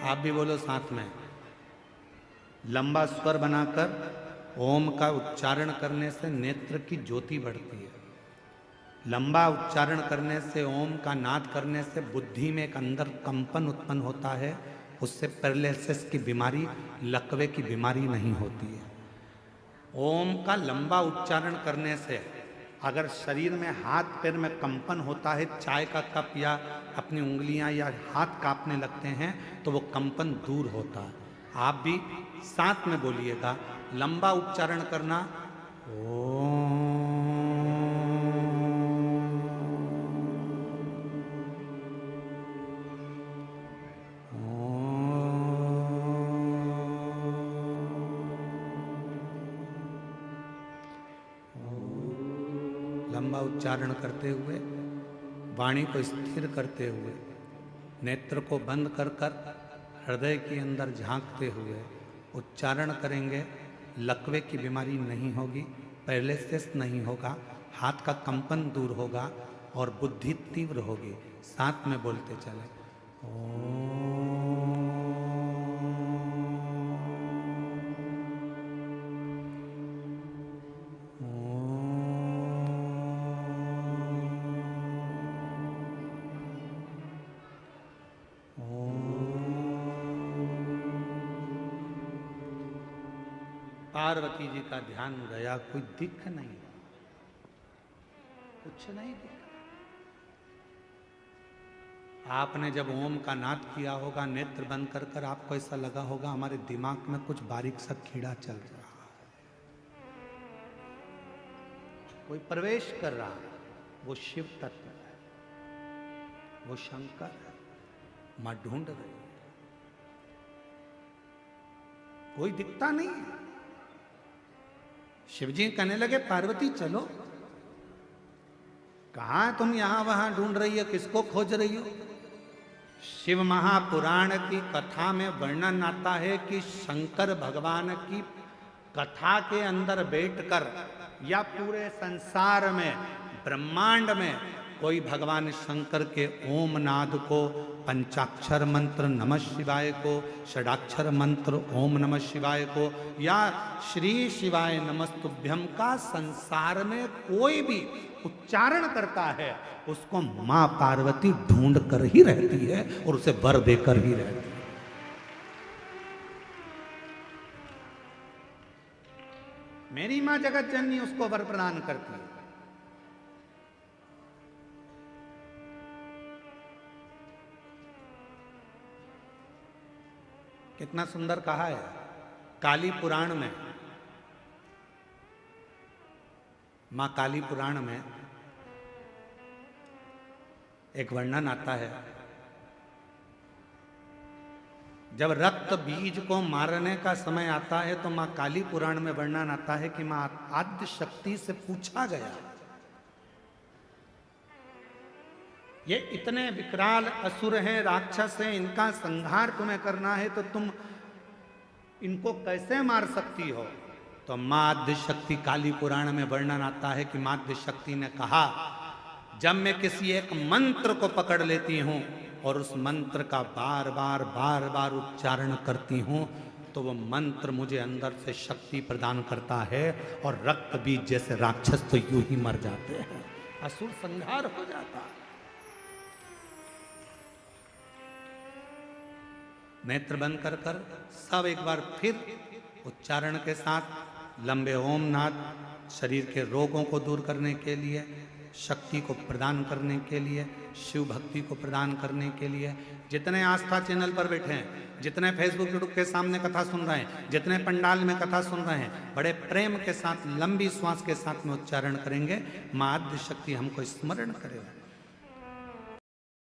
आप भी बोलो साथ में। लंबा स्वर बनाकर ओम का उच्चारण करने से नेत्र की ज्योति बढ़ती है। लंबा उच्चारण करने से, ओम का नाद करने से बुद्धि में एक अंदर कंपन उत्पन्न होता है। उससे पैरालिसिस की बीमारी, लकवे की बीमारी नहीं होती है। ओम का लंबा उच्चारण करने से अगर शरीर में, हाथ पैर में कंपन होता है, चाय का कप या अपनी उंगलियां या हाथ कांपने लगते हैं, तो वो कंपन दूर होता है। आप भी साथ में बोलिएगा, लंबा उच्चारण करना। ओम। लंबा उच्चारण करते हुए, वाणी को स्थिर करते हुए, नेत्र को बंद कर कर हृदय के अंदर झांकते हुए उच्चारण करेंगे। लकवे की बीमारी नहीं होगी, पैरालिसिस नहीं होगा, हाथ का कंपन दूर होगा और बुद्धि तीव्र होगी। साथ में बोलते चले, ओम। पार्वती जी का ध्यान गया, कोई दिख नहीं, कुछ नहीं दिखा। आपने जब ओम का नाद किया होगा, नेत्र बंद कर कर, आपको ऐसा लगा होगा हमारे दिमाग में कुछ बारीक सा कीड़ा चल रहा है, कोई प्रवेश कर रहा है। वो शिव तत्व है, वो शंकर है, मां ढूंढ रही है, कोई दिखता नहीं है। शिवजी कहने लगे, पार्वती चलो, कहां तुम यहां वहां ढूंढ रही हो, किसको खोज रही हो? शिव महापुराण की कथा में वर्णन आता है कि शंकर भगवान की कथा के अंदर बैठकर या पूरे संसार में, ब्रह्मांड में कोई भगवान शंकर के ओम नाद को, पंचाक्षर मंत्र नमः शिवाय को, षडाक्षर मंत्र ओम नमः शिवाय को, या श्री शिवाय नमस्तुभ्यम का संसार में कोई भी उच्चारण करता है, उसको मां पार्वती ढूंढ कर ही रहती है और उसे वर देकर ही रहती है। मेरी मां जगत जननी उसको वर प्रदान करती है। कितना सुंदर कहा है काली पुराण में। मां काली पुराण में एक वर्णन आता है, जब रक्त बीज को मारने का समय आता है तो मां काली पुराण में वर्णन आता है कि मां आद्य शक्ति से पूछा गया, ये इतने विकराल असुर हैं, राक्षस हैं, इनका संहार तुम्हें करना है तो तुम इनको कैसे मार सकती हो? तो मां आद्य शक्ति, काली पुराण में वर्णन आता है कि मां आद्य शक्ति ने कहा, जब मैं किसी एक मंत्र को पकड़ लेती हूं और उस मंत्र का बार बार उच्चारण करती हूं, तो वो मंत्र मुझे अंदर से शक्ति प्रदान करता है और रक्त बीज जैसे राक्षस तो यूं ही मर जाते हैं, असुर संहार हो जाता है। नेत्र बंद कर कर सब एक बार फिर उच्चारण के साथ लंबे ओम नाद, शरीर के रोगों को दूर करने के लिए, शक्ति को प्रदान करने के लिए, शिव भक्ति को प्रदान करने के लिए। जितने आस्था चैनल पर बैठे हैं, जितने फेसबुक यूट्यूब के सामने कथा सुन रहे हैं, जितने पंडाल में कथा सुन रहे हैं, बड़े प्रेम के साथ, लंबी श्वास के साथ में उच्चारण करेंगे, मां आद्य शक्ति हमको स्मरण करेगा।